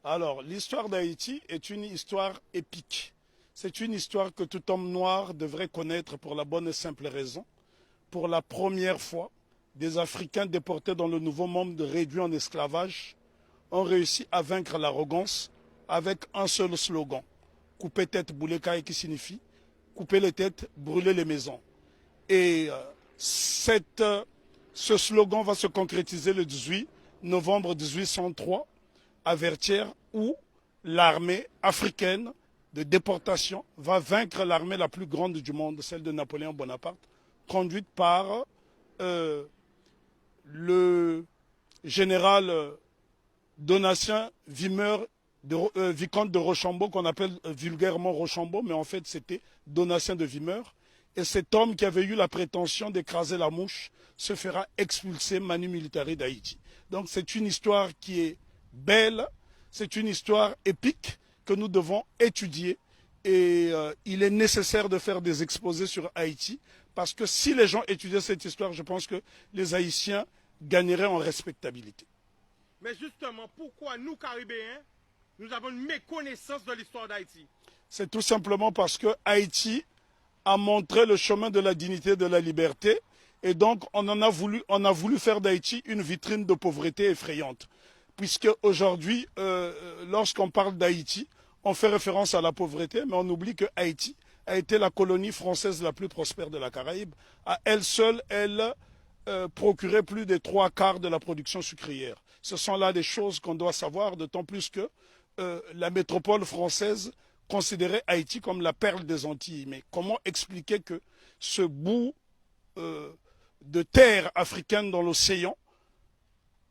Alors, l'histoire d'Haïti est une histoire épique. C'est une histoire que tout homme noir devrait connaître pour la bonne et simple raison. Pour la première fois, des Africains déportés dans le nouveau monde réduit en esclavage ont réussi à vaincre l'arrogance avec un seul slogan. Couper tête, bouler caille, qui signifie couper les têtes, brûler les maisons. Et ce slogan va se concrétiser le 18 novembre 1803 à Vertières, où l'armée africaine de déportation va vaincre l'armée la plus grande du monde, celle de Napoléon Bonaparte, conduite par le général Donatien Vimeur, vicomte de Rochambeau, qu'on appelle vulgairement Rochambeau, mais en fait c'était Donatien de Vimeur. Et cet homme qui avait eu la prétention d'écraser la mouche se fera expulser manu militari d'Haïti. Donc c'est une histoire qui est belle, c'est une histoire épique que nous devons étudier. Et il est nécessaire de faire des exposés sur Haïti, parce que si les gens étudiaient cette histoire, je pense que les Haïtiens gagneraient en respectabilité. Mais justement, pourquoi nous, Caribéens, nous avons une méconnaissance de l'histoire d'Haïti? C'est tout simplement parce que Haïti a montré le chemin de la dignité et de la liberté. Et donc, on a voulu faire d'Haïti une vitrine de pauvreté effrayante. Puisque aujourd'hui, lorsqu'on parle d'Haïti, on fait référence à la pauvreté, mais on oublie que Haïti a été la colonie française la plus prospère de la Caraïbe. À elle seule, elle procurait plus des 3/4 de la production sucrière. Ce sont là des choses qu'on doit savoir, d'autant plus que la métropole française considérait Haïti comme la perle des Antilles. Mais comment expliquer que ce bout de terre africaine dans l'océan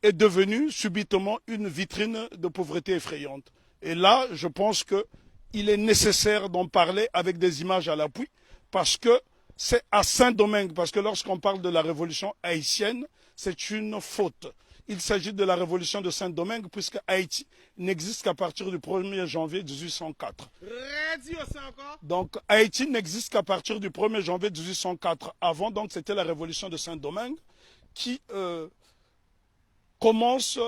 est devenu subitement une vitrine de pauvreté effrayante? Et là, je pense qu'il est nécessaire d'en parler avec des images à l'appui, parce que c'est à Saint-Domingue, parce que lorsqu'on parle de la révolution haïtienne, c'est une faute. Il s'agit de la révolution de Saint-Domingue, puisque Haïti n'existe qu'à partir du 1er janvier 1804. Donc Haïti n'existe qu'à partir du 1er janvier 1804. Avant, donc, c'était la révolution de Saint-Domingue qui commence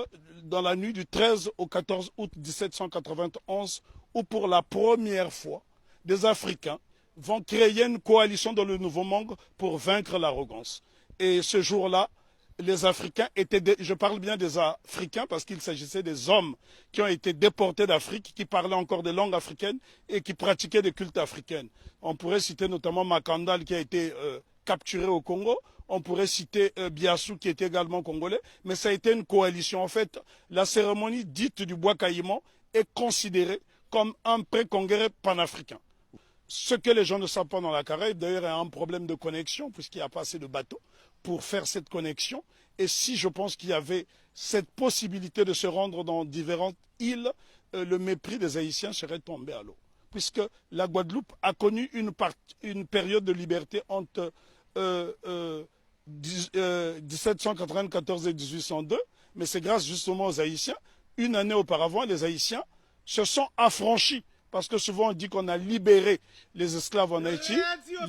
dans la nuit du 13 au 14 août 1791, où pour la première fois, des Africains vont créer une coalition dans le Nouveau Monde pour vaincre l'arrogance. Et ce jour-là, les Africains étaient, je parle bien des Africains parce qu'il s'agissait des hommes qui ont été déportés d'Afrique, qui parlaient encore des langues africaines et qui pratiquaient des cultes africains. On pourrait citer notamment Makandal qui a été capturé au Congo. On pourrait citer Biassou qui était également congolais. Mais ça a été une coalition. En fait, la cérémonie dite du bois caïman est considérée comme un pré-congrès panafricain. Ce que les gens ne savent pas dans la Caraïbe, d'ailleurs, il y a un problème de connexion, puisqu'il n'y a pas assez de bateaux pour faire cette connexion. Et si je pense qu'il y avait cette possibilité de se rendre dans différentes îles, le mépris des Haïtiens serait tombé à l'eau. Puisque la Guadeloupe a connu une période de liberté entre 1794 et 1802, mais c'est grâce justement aux Haïtiens. Une année auparavant, les Haïtiens se sont affranchis. Parce que souvent on dit qu'on a libéré les esclaves en Haïti.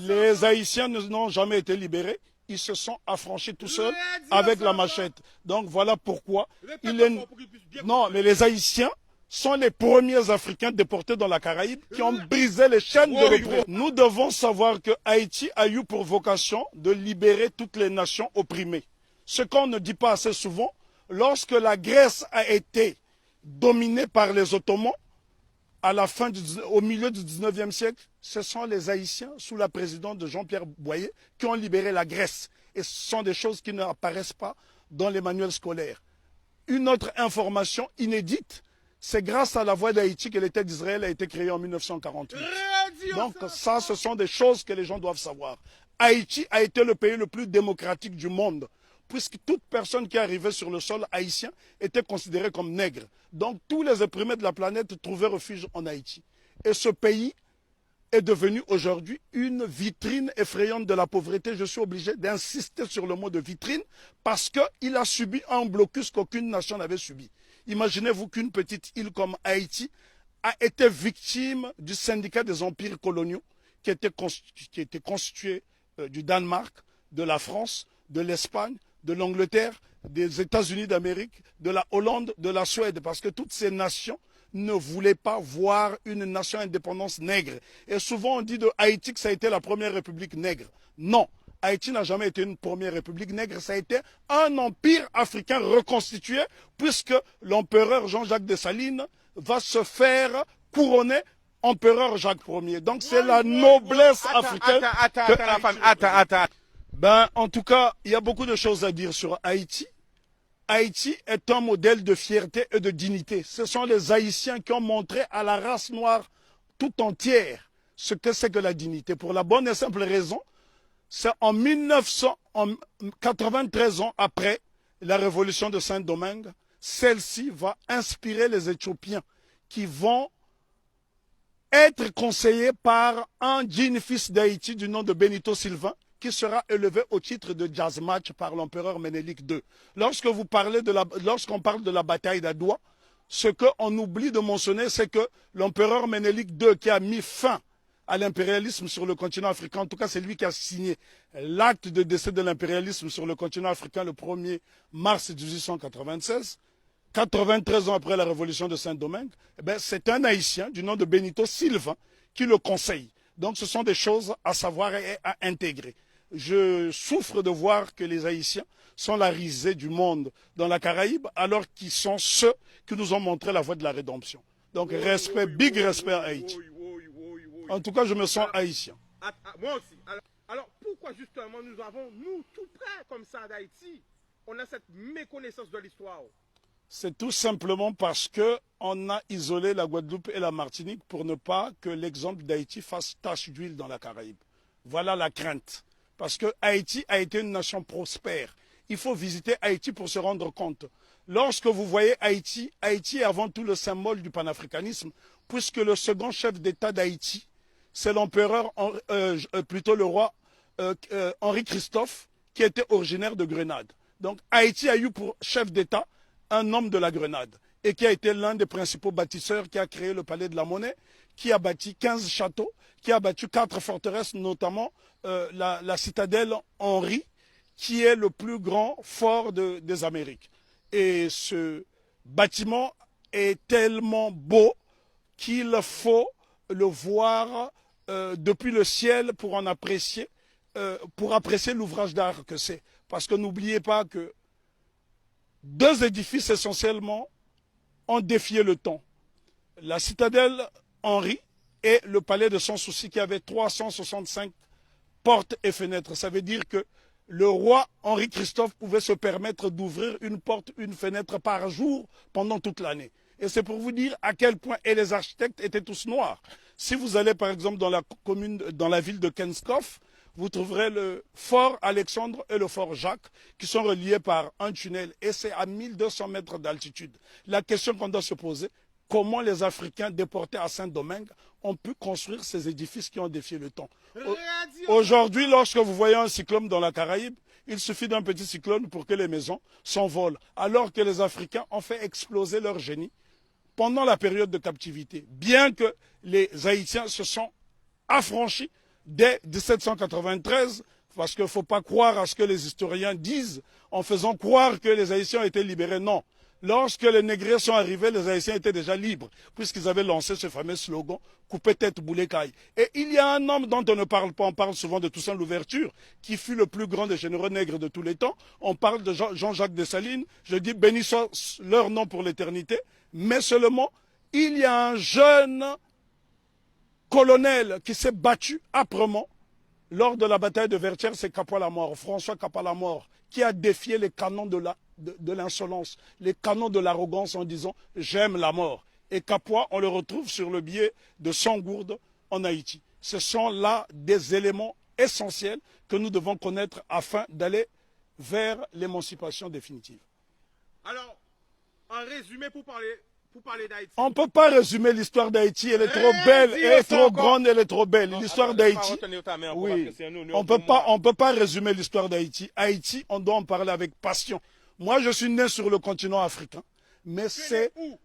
Les Haïtiens n'ont jamais été libérés. Ils se sont affranchis tout seuls avec la machette. Donc voilà pourquoi Non, mais les Haïtiens sont les premiers Africains déportés dans la Caraïbe qui ont brisé les chaînes de l'oppression. Nous devons savoir que Haïti a eu pour vocation de libérer toutes les nations opprimées. Ce qu'on ne dit pas assez souvent, lorsque la Grèce a été dominée par les Ottomans, au milieu du 19e siècle, ce sont les Haïtiens, sous la présidence de Jean-Pierre Boyer, qui ont libéré la Grèce. Et ce sont des choses qui n'apparaissent pas dans les manuels scolaires. Une autre information inédite, c'est grâce à la voix d'Haïti que l'État d'Israël a été créé en 1948. Donc ça, ce sont des choses que les gens doivent savoir. Haïti a été le pays le plus démocratique du monde, puisque toute personne qui arrivait sur le sol haïtien était considérée comme nègre. Donc tous les opprimés de la planète trouvaient refuge en Haïti. Et ce pays est devenu aujourd'hui une vitrine effrayante de la pauvreté. Je suis obligé d'insister sur le mot de vitrine parce qu'il a subi un blocus qu'aucune nation n'avait subi. Imaginez-vous qu'une petite île comme Haïti a été victime du syndicat des empires coloniaux qui était constitué du Danemark, de la France, de l'Espagne, de l'Angleterre, des États-Unis d'Amérique, de la Hollande, de la Suède, parce que toutes ces nations ne voulait pas voir une nation indépendante nègre. Et souvent on dit de Haïti que ça a été la première république nègre. Non, Haïti n'a jamais été une première république nègre, ça a été un empire africain reconstitué puisque l'empereur Jean-Jacques Dessalines va se faire couronner empereur Jacques Ier. Donc c'est la noblesse africaine. Attends. Ben, en tout cas, il y a beaucoup de choses à dire sur Haïti. Haïti est un modèle de fierté et de dignité. Ce sont les Haïtiens qui ont montré à la race noire tout entière ce que c'est que la dignité. Pour la bonne et simple raison, c'est en 1993 ans après la révolution de Saint-Domingue, celle-ci va inspirer les Éthiopiens qui vont être conseillés par un digne fils d'Haïti du nom de Benito Sylvain, qui sera élevé au titre de jazz match par l'empereur Ménélique II. Lorsqu'on parle de la bataille d'Adoua, ce qu'on oublie de mentionner, c'est que l'empereur Ménélique II, qui a mis fin à l'impérialisme sur le continent africain, en tout cas c'est lui qui a signé l'acte de décès de l'impérialisme sur le continent africain le 1er mars 1896, 93 ans après la révolution de Saint-Domingue, c'est un Haïtien du nom de Benito Sylvain qui le conseille. Donc ce sont des choses à savoir et à intégrer. Je souffre de voir que les Haïtiens sont la risée du monde dans la Caraïbe, alors qu'ils sont ceux qui nous ont montré la voie de la rédemption. Donc respect, big respect à Haïti. En tout cas, je me sens haïtien. Moi aussi. Alors pourquoi justement nous avons, nous tout près comme ça d'Haïti, on a cette méconnaissance de l'histoire? C'est tout simplement parce qu'on a isolé la Guadeloupe et la Martinique pour ne pas que l'exemple d'Haïti fasse tache d'huile dans la Caraïbe. Voilà la crainte. Parce que Haïti a été une nation prospère. Il faut visiter Haïti pour se rendre compte. Lorsque vous voyez Haïti, Haïti est avant tout le symbole du panafricanisme, puisque le second chef d'État d'Haïti, c'est l'empereur, plutôt le roi Henri Christophe, qui était originaire de Grenade. Donc Haïti a eu pour chef d'État un homme de la Grenade et qui a été l'un des principaux bâtisseurs, qui a créé le palais de la Monnaie, qui a bâti 15 châteaux, qui a bâti 4 forteresses, notamment la citadelle Henri, qui est le plus grand fort des Amériques. Et ce bâtiment est tellement beau qu'il faut le voir depuis le ciel pour en apprécier, l'ouvrage d'art que c'est. Parce que n'oubliez pas que deux édifices essentiellement ont défié le temps. La citadelle Henri et le palais de Sans Souci, qui avait 365 portes et fenêtres. Ça veut dire que le roi Henri Christophe pouvait se permettre d'ouvrir une porte, une fenêtre par jour pendant toute l'année. Et c'est pour vous dire à quel point, et les architectes étaient tous noirs. Si vous allez par exemple dans la ville de Kenskoff, vous trouverez le fort Alexandre et le fort Jacques qui sont reliés par un tunnel et c'est à 1200 mètres d'altitude. La question qu'on doit se poser, comment les Africains déportés à Saint-Domingue ont pu construire ces édifices qui ont défié le temps? Aujourd'hui, lorsque vous voyez un cyclone dans la Caraïbe, il suffit d'un petit cyclone pour que les maisons s'envolent, alors que les Africains ont fait exploser leur génie pendant la période de captivité, bien que les Haïtiens se sont affranchis dès 1793, parce qu'il ne faut pas croire à ce que les historiens disent en faisant croire que les Haïtiens ont été libérés. Non. Lorsque les Négrés sont arrivés, les Haïtiens étaient déjà libres, puisqu'ils avaient lancé ce fameux slogan « Coupez tête, boulet caille ». Et il y a un homme dont on ne parle pas, on parle souvent de Toussaint Louverture, qui fut le plus grand des généraux nègres de tous les temps. On parle de Jean-Jacques Dessalines, je dis béni soit leur nom pour l'éternité, mais seulement, il y a un jeune colonel qui s'est battu âprement lors de la bataille de Vertières, c'est Capois-la-Mort, François Capois-la-Mort, qui a défié les canons de l'insolence, les canons de l'arrogance en disant « j'aime la mort ». Et Capois, on le retrouve sur le billet de Sangourde en Haïti. Ce sont là des éléments essentiels que nous devons connaître afin d'aller vers l'émancipation définitive. Alors, en résumé, pour parler d'Haïti. On ne peut pas résumer l'histoire d'Haïti, elle est trop belle, elle est trop grande, elle est trop belle. L'histoire d'Haïti, oui, on ne peut pas résumer l'histoire d'Haïti. Haïti, on doit en parler avec passion. Moi, je suis né sur le continent africain, mais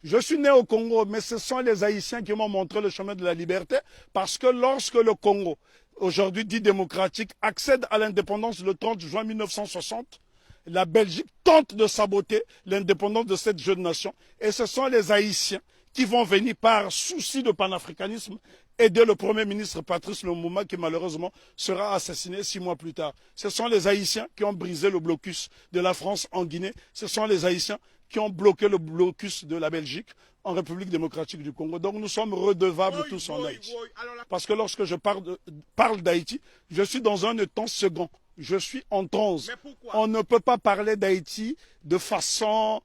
je suis né au Congo, mais ce sont les Haïtiens qui m'ont montré le chemin de la liberté, parce que lorsque le Congo, aujourd'hui dit démocratique, accède à l'indépendance le 30 juin 1960, la Belgique tente de saboter l'indépendance de cette jeune nation. Et ce sont les Haïtiens qui vont venir par souci de panafricanisme aider le Premier ministre Patrice Lumumba qui malheureusement sera assassiné 6 mois plus tard. Ce sont les Haïtiens qui ont brisé le blocus de la France en Guinée. Ce sont les Haïtiens qui ont bloqué le blocus de la Belgique en République démocratique du Congo. Donc nous sommes redevables tous en Haïti. Parce que lorsque je parle d'Haïti, je suis dans un temps second. Je suis en transe. On ne peut pas parler d'Haïti de façon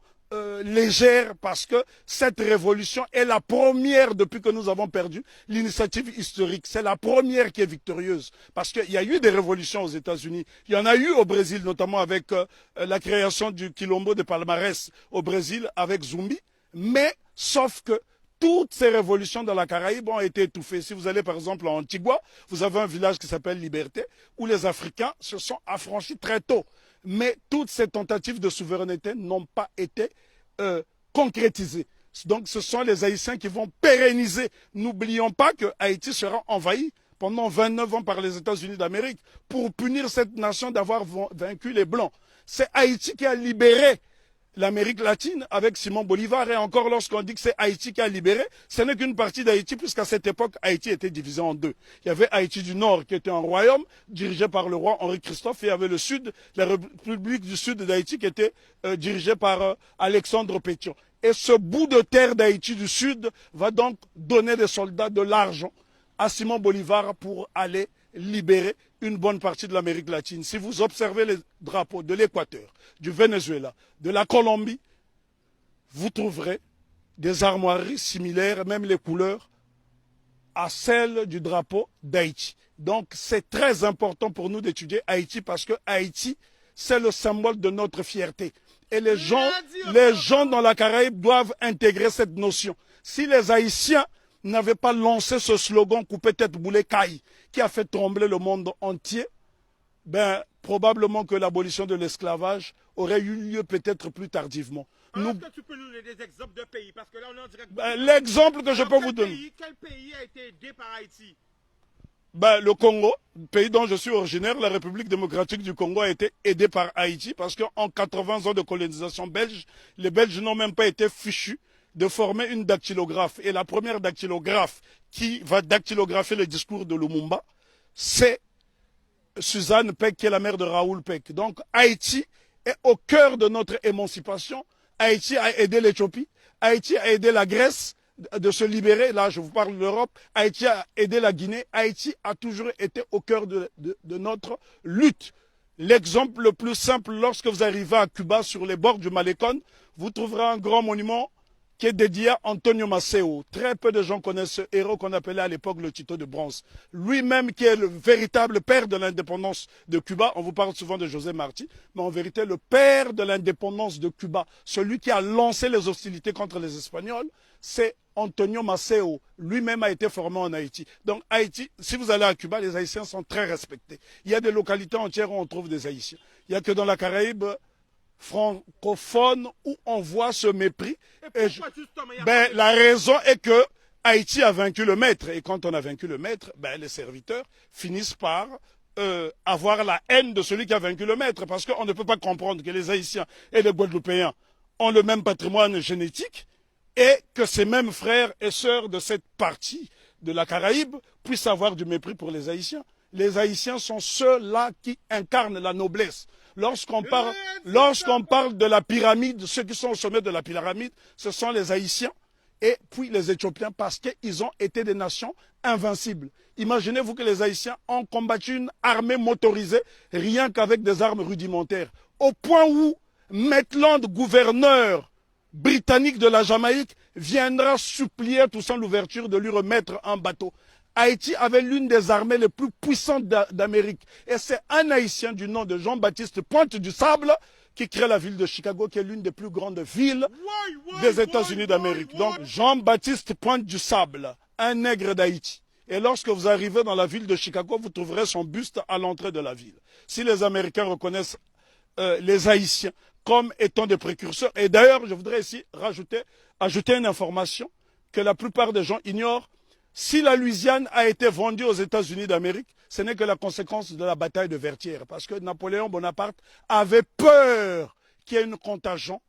légère parce que cette révolution est la première depuis que nous avons perdu l'initiative historique. C'est la première qui est victorieuse parce qu'il y a eu des révolutions aux États-Unis. Il y en a eu au Brésil, notamment avec la création du Quilombo de Palmarès au Brésil avec Zumbi. Mais sauf que toutes ces révolutions dans la Caraïbe ont été étouffées. Si vous allez par exemple en Antigua, vous avez un village qui s'appelle Liberté, où les Africains se sont affranchis très tôt. Mais toutes ces tentatives de souveraineté n'ont pas été concrétisées. Donc ce sont les Haïtiens qui vont pérenniser. N'oublions pas que Haïti sera envahi pendant 29 ans par les États-Unis d'Amérique pour punir cette nation d'avoir vaincu les Blancs. C'est Haïti qui a libéré l'Amérique latine avec Simon Bolivar. Et encore lorsqu'on dit que c'est Haïti qui a libéré, ce n'est qu'une partie d'Haïti puisqu'à cette époque, Haïti était divisé en deux. Il y avait Haïti du Nord qui était un royaume dirigé par le roi Henri Christophe et il y avait le Sud, la République du Sud d'Haïti qui était dirigée par Alexandre Pétion. Et ce bout de terre d'Haïti du Sud va donc donner des soldats de l'argent à Simon Bolivar pour aller libérer une bonne partie de l'Amérique latine. Si vous observez les drapeaux de l'Équateur, du Venezuela, de la Colombie, vous trouverez des armoiries similaires, même les couleurs, à celles du drapeau d'Haïti. Donc c'est très important pour nous d'étudier Haïti parce que Haïti, c'est le symbole de notre fierté. Et les gens dans la Caraïbe doivent intégrer cette notion. Si les Haïtiens n'avait pas lancé ce slogan coupé tête boulet caille qui a fait trembler le monde entier, ben probablement que l'abolition de l'esclavage aurait eu lieu peut-être plus tardivement. Est-ce que tu peux nous donner des exemples de pays? Parce que là, on est en direct. L'exemple que je peux vous donner. Quel pays a été aidé par Haïti? Le Congo, pays dont je suis originaire, la République démocratique du Congo a été aidée par Haïti parce qu'en 80 ans de colonisation belge, les Belges n'ont même pas été fichus de former une dactylographe. Et la première dactylographe qui va dactylographer le discours de Lumumba, c'est Suzanne Peck, qui est la mère de Raoul Peck. Donc Haïti est au cœur de notre émancipation. Haïti a aidé l'Éthiopie. Haïti a aidé la Grèce de se libérer. Là, je vous parle de l'Europe. Haïti a aidé la Guinée. Haïti a toujours été au cœur de notre lutte. L'exemple le plus simple, lorsque vous arrivez à Cuba, sur les bords du Malecón, vous trouverez un grand monument qui est dédié à Antonio Maceo. Très peu de gens connaissent ce héros qu'on appelait à l'époque le Tito de bronze. Lui-même qui est le véritable père de l'indépendance de Cuba. On vous parle souvent de José Marti, mais en vérité le père de l'indépendance de Cuba, celui qui a lancé les hostilités contre les Espagnols, c'est Antonio Maceo. Lui-même a été formé en Haïti. Donc Haïti, si vous allez à Cuba, les Haïtiens sont très respectés. Il y a des localités entières où on trouve des Haïtiens. Il n'y a que dans la Caraïbe francophone où on voit ce mépris. La raison est que Haïti a vaincu le maître. Et quand on a vaincu le maître, les serviteurs finissent par avoir la haine de celui qui a vaincu le maître. Parce qu'on ne peut pas comprendre que les Haïtiens et les Guadeloupéens ont le même patrimoine génétique et que ces mêmes frères et sœurs de cette partie de la Caraïbe puissent avoir du mépris pour les Haïtiens. Les Haïtiens sont ceux-là qui incarnent la noblesse. Lorsqu'on parle de la pyramide, ceux qui sont au sommet de la pyramide, ce sont les Haïtiens et puis les Éthiopiens parce qu'ils ont été des nations invincibles. Imaginez-vous que les Haïtiens ont combattu une armée motorisée rien qu'avec des armes rudimentaires. Au point où Maitland, gouverneur britannique de la Jamaïque, viendra supplier Toussaint Louverture de lui remettre un bateau. Haïti avait l'une des armées les plus puissantes d'Amérique. Et c'est un Haïtien du nom de Jean-Baptiste Pointe du Sable qui crée la ville de Chicago, qui est l'une des plus grandes villes des États-Unis d'Amérique. Donc Jean-Baptiste Pointe du Sable, un nègre d'Haïti. Et lorsque vous arrivez dans la ville de Chicago, vous trouverez son buste à l'entrée de la ville. Si les Américains reconnaissent les Haïtiens comme étant des précurseurs, et d'ailleurs je voudrais ici ajouter une information que la plupart des gens ignorent. Si la Louisiane a été vendue aux États-Unis d'Amérique, ce n'est que la conséquence de la bataille de Vertières. Parce que Napoléon Bonaparte avait peur qu'il y ait une contagion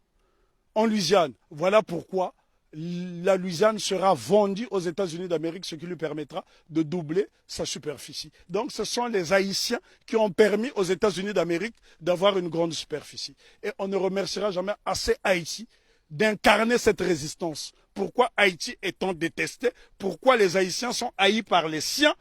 en Louisiane. Voilà pourquoi la Louisiane sera vendue aux États-Unis d'Amérique, ce qui lui permettra de doubler sa superficie. Donc ce sont les Haïtiens qui ont permis aux États-Unis d'Amérique d'avoir une grande superficie. Et on ne remerciera jamais assez Haïti d'incarner cette résistance. Pourquoi Haïti est-on détesté? Pourquoi les Haïtiens sont haïs par les siens?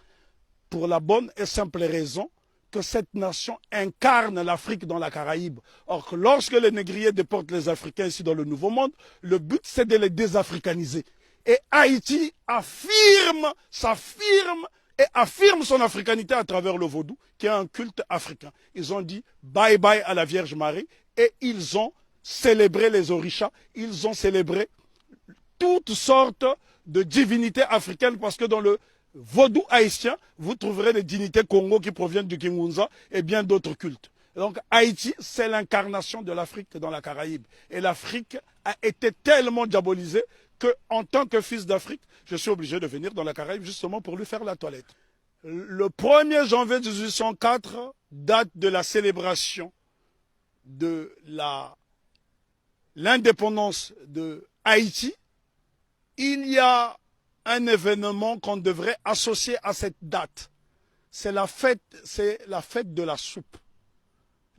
Pour la bonne et simple raison que cette nation incarne l'Afrique dans la Caraïbe. Or, que lorsque les négriers déportent les Africains ici dans le Nouveau Monde, le but c'est de les désafricaniser. Et Haïti s'affirme et affirme son africanité à travers le vaudou, qui est un culte africain. Ils ont dit bye bye à la Vierge Marie et ils ont célébré les orishas, ils ont célébré toutes sortes de divinités africaines parce que dans le vaudou haïtien, vous trouverez les dignités Congo qui proviennent du Kingunza et bien d'autres cultes. Donc Haïti, c'est l'incarnation de l'Afrique dans la Caraïbe. Et l'Afrique a été tellement diabolisée qu'en tant que fils d'Afrique, je suis obligé de venir dans la Caraïbe justement pour lui faire la toilette. Le 1er janvier 1804, date de la célébration de l'indépendance de Haïti, il y a un événement qu'on devrait associer à cette date. C'est la fête de la soupe.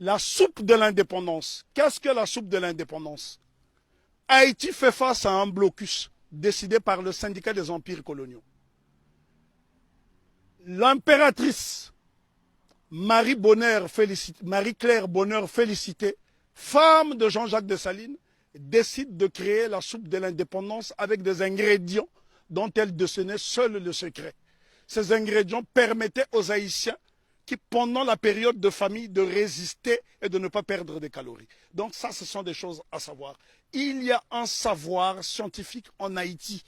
La soupe de l'indépendance. Qu'est-ce que la soupe de l'indépendance? Haïti fait face à un blocus décidé par le syndicat des empires coloniaux. L'impératrice Marie-Claire Bonheur Félicité, femme de Jean-Jacques Dessalines, décide de créer la soupe de l'indépendance avec des ingrédients dont elle détenait seul le secret. Ces ingrédients permettaient aux Haïtiens qui, pendant la période de famine, de résister et de ne pas perdre des calories. Donc ça, ce sont des choses à savoir. Il y a un savoir scientifique en Haïti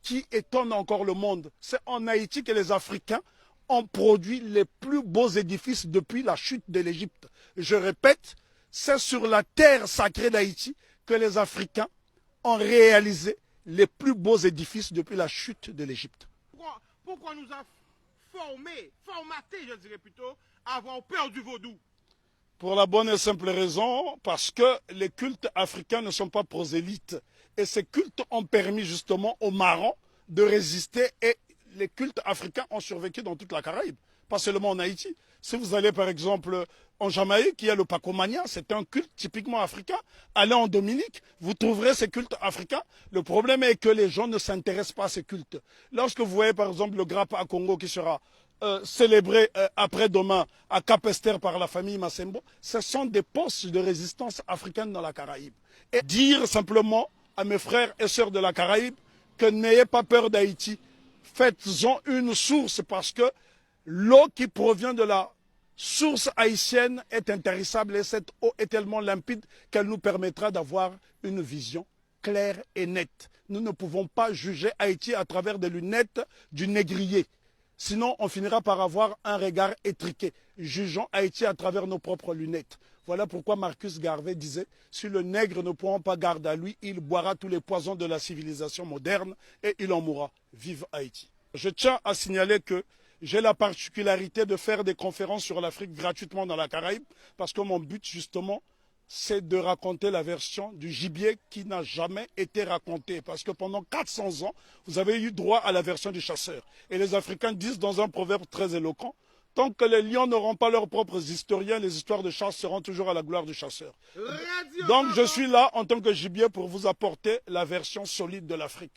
qui étonne encore le monde. C'est en Haïti que les Africains ont produit les plus beaux édifices depuis la chute de l'Égypte. Je répète, c'est sur la terre sacrée d'Haïti que les Africains ont réalisé les plus beaux édifices depuis la chute de l'Égypte. Pourquoi nous a formaté, je dirais plutôt, à avoir peur du vaudou? Pour la bonne et simple raison, parce que les cultes africains ne sont pas prosélytes. Et ces cultes ont permis justement aux marrons de résister et les cultes africains ont survécu dans toute la Caraïbe, pas seulement en Haïti. Si vous allez par exemple en Jamaïque, il y a le Pacomania, c'est un culte typiquement africain. Allez en Dominique, vous trouverez ces cultes africains. Le problème est que les gens ne s'intéressent pas à ces cultes. Lorsque vous voyez par exemple le Grappa à Congo qui sera célébré après-demain à Cap-Esther par la famille Massembo, ce sont des postes de résistance africaine dans la Caraïbe. Et dire simplement à mes frères et sœurs de la Caraïbe que n'ayez pas peur d'Haïti, faites-en une source parce que l'eau qui provient de la source haïtienne est intarissable et cette eau est tellement limpide qu'elle nous permettra d'avoir une vision claire et nette. Nous ne pouvons pas juger Haïti à travers des lunettes du négrier. Sinon, on finira par avoir un regard étriqué. Jugeons Haïti à travers nos propres lunettes. Voilà pourquoi Marcus Garvey disait « Si le nègre ne prend pas garde à lui, il boira tous les poisons de la civilisation moderne et il en mourra. Vive Haïti !» Je tiens à signaler que j'ai la particularité de faire des conférences sur l'Afrique gratuitement dans la Caraïbe parce que mon but justement, c'est de raconter la version du gibier qui n'a jamais été racontée. Parce que pendant 400 ans, vous avez eu droit à la version du chasseur. Et les Africains disent dans un proverbe très éloquent, tant que les lions n'auront pas leurs propres historiens, les histoires de chasse seront toujours à la gloire du chasseur. Donc je suis là en tant que gibier pour vous apporter la version solide de l'Afrique.